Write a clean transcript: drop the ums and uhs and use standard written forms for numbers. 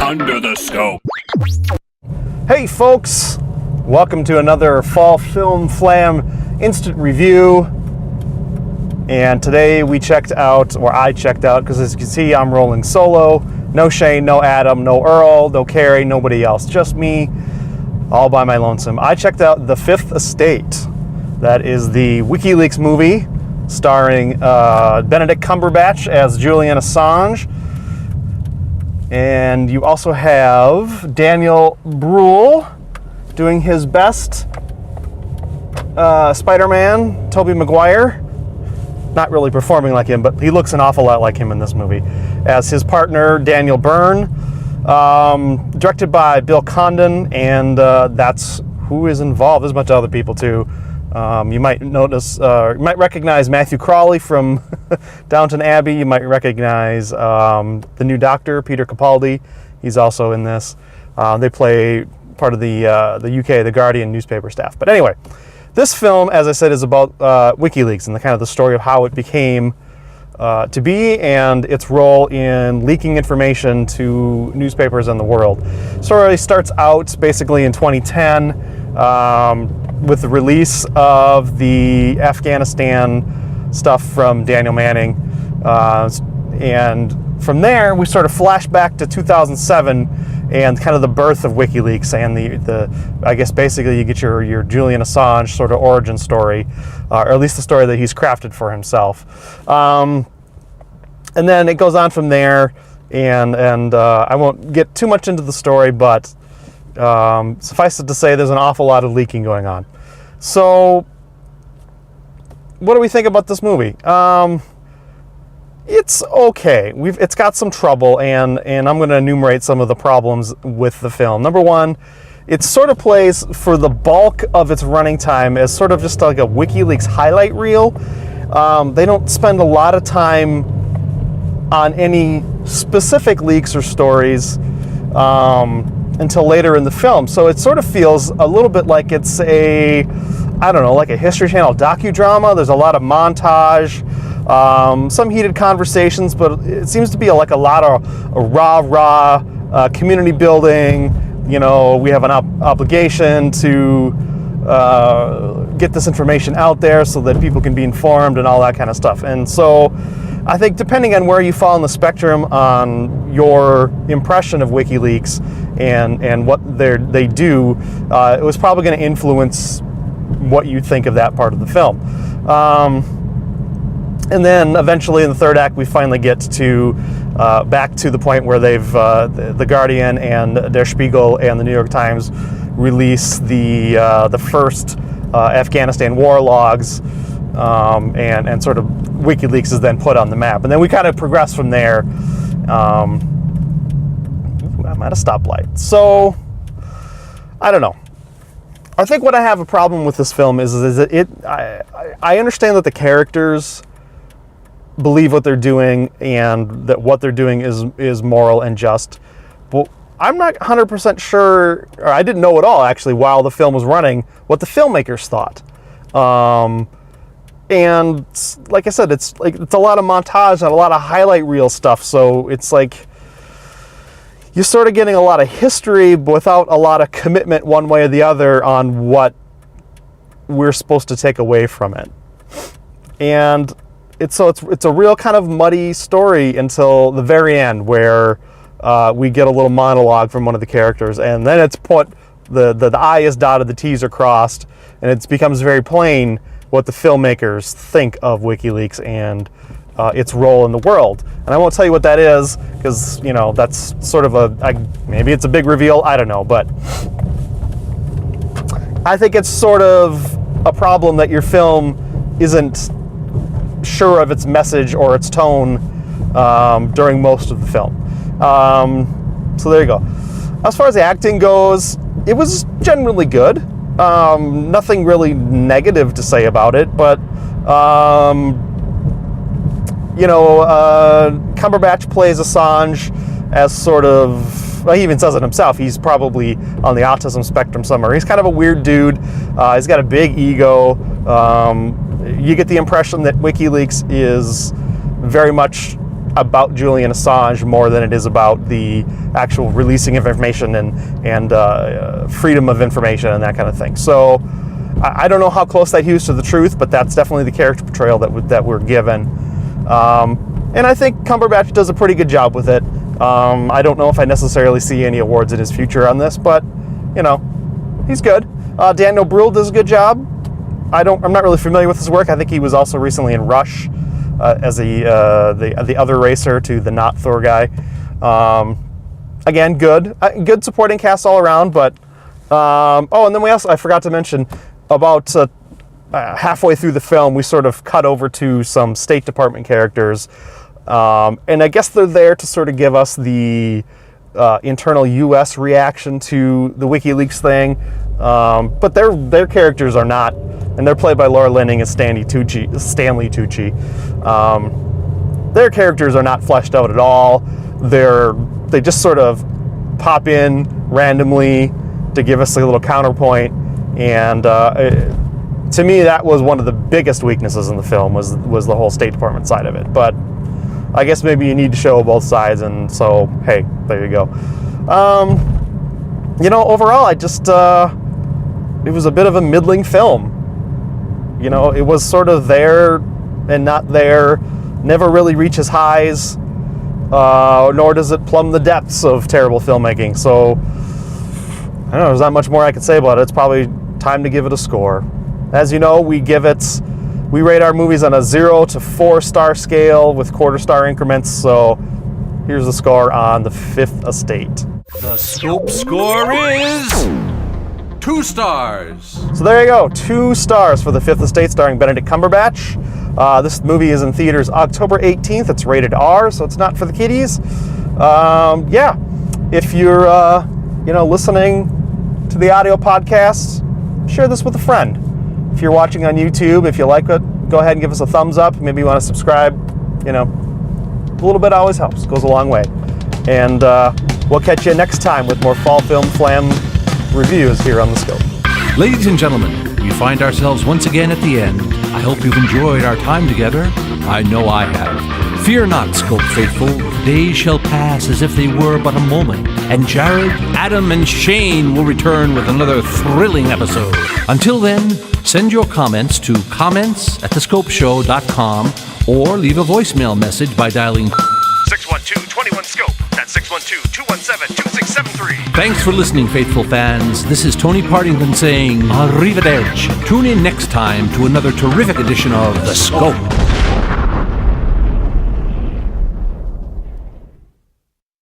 Under the Scope. Hey folks, welcome to another Fall Film Flam instant review. And today I checked out, because as you can see, I'm rolling solo. No Shane, no Adam, no Earl, no Carrie, nobody else. Just me, all by my lonesome. I checked out The Fifth Estate. That is the Wikileaks movie starring Benedict Cumberbatch as Julian Assange. And you also have Daniel Bruhl doing his best Spider-Man, Tobey Maguire. Not really performing like him, but he looks an awful lot like him in this movie. As his partner, Daniel Byrne. Directed by Bill Condon, and that's who is involved. There's a bunch of other people too. You might notice, you might recognize Matthew Crawley from Downton Abbey. You might recognize the new Doctor, Peter Capaldi. He's also in this. They play part of the UK, the Guardian newspaper staff. But anyway, this film, as I said, is about WikiLeaks and the kind of the story of how it became to be and its role in leaking information to newspapers in the world. Story starts out basically in 2010 with the release of the Afghanistan stuff from Daniel Manning, and from there we sort of flash back to 2007 and kind of the birth of WikiLeaks and the I guess basically you get your Julian Assange sort of origin story, or at least the story that he's crafted for himself. And then it goes on from there, and I won't get too much into the story, but suffice it to say there's an awful lot of leaking going on. So what do we think about this movie? It's okay. It's got some trouble, and I'm going to enumerate some of the problems with the film. Number one, it sort of plays for the bulk of its running time as sort of just like a WikiLeaks highlight reel. They don't spend a lot of time on any specific leaks or stories until later in the film. So it sort of feels a little bit like it's like a History Channel docudrama. There's a lot of montage, some heated conversations, but it seems to be like a lot of rah-rah community building. You know, we have an obligation to get this information out there so that people can be informed and all that kind of stuff. And so I think depending on where you fall on the spectrum on your impression of WikiLeaks and what they do, it was probably going to influence what you think of that part of the film. And then eventually in the third act, we finally get to back to the point where they've the Guardian and Der Spiegel and the New York Times release the first Afghanistan war logs, and sort of WikiLeaks is then put on the map. And then we kind of progress from there. I'm at a stoplight. So, I don't know. I think what I have a problem with this film is that I understand that the characters believe what they're doing and that what they're doing is moral and just. But I'm not 100% sure, or I didn't know at all actually while the film was running, what the filmmakers thought. And like I said, it's a lot of montage and a lot of highlight reel stuff. So it's like you're sort of getting a lot of history but without a lot of commitment one way or the other on what we're supposed to take away from it. And it's a real kind of muddy story until the very end where we get a little monologue from one of the characters, and then it's put the I is dotted, the T's are crossed, and it becomes very plain what the filmmakers think of WikiLeaks and its role in the world. And I won't tell you what that is because, you know, that's sort of maybe it's a big reveal, I don't know, but I think it's sort of a problem that your film isn't sure of its message or its tone during most of the film. So there you go. As far as the acting goes, it was generally good. Nothing really negative to say about it, but Cumberbatch plays Assange as sort of, well, he even says it himself, he's probably on the autism spectrum somewhere. He's kind of a weird dude. He's got a big ego. You get the impression that WikiLeaks is very much about Julian Assange more than it is about the actual releasing of information and freedom of information and that kind of thing. So I don't know how close that hews to the truth, but that's definitely the character portrayal that we're given. And I think Cumberbatch does a pretty good job with it. I don't know if I necessarily see any awards in his future on this, but you know, he's good. Daniel Bruhl does a good job. I'm not really familiar with his work. I think he was also recently in Rush as the other racer to the not Thor guy. Again, good supporting cast all around. But and then I forgot to mention about halfway through the film, we sort of cut over to some State Department characters, and I guess they're there to sort of give us the internal U.S. reaction to the WikiLeaks thing. But their characters are not, and they're played by Laura Linney and Stanley Tucci. Their characters are not fleshed out at all. They just sort of pop in randomly to give us a little counterpoint, and to me that was one of the biggest weaknesses in the film was the whole State Department side of it. But I guess maybe you need to show both sides, and so hey, there you go. Overall, I just it was a bit of a middling film. It was sort of there and not there, never really reaches highs, nor does it plumb the depths of terrible filmmaking. So, I don't know, there's not much more I can say about it. It's probably time to give it a score. As you know, we rate our movies on a 0 to 4 star scale with quarter star increments. So, here's the score on The Fifth Estate. The Scope score is 2 stars. So there you go, 2 stars for The Fifth Estate starring Benedict Cumberbatch. This movie is in theaters October 18th. It's rated R, so it's not for the kiddies. If you're listening to the audio podcast, share this with a friend. If you're watching on YouTube, if you like it, go ahead and give us a thumbs up. Maybe you want to subscribe. A little bit always helps, goes a long way. And we'll catch you next time with more Fall Film Flam reviews here on The Scope. Ladies and gentlemen, we find ourselves once again at the end. I hope you've enjoyed our time together. I know I have. Fear not, Scope faithful. Days shall pass as if they were but a moment, and Jared, Adam, and Shane will return with another thrilling episode. Until then, send your comments to comments@thescopeshow.com or leave a voicemail message by dialing 612-21-SCOPE. That's 612-217-2673. Thanks for listening, faithful fans. This is Tony Partington saying arrivederci. Tune in next time to another terrific edition of The Scope.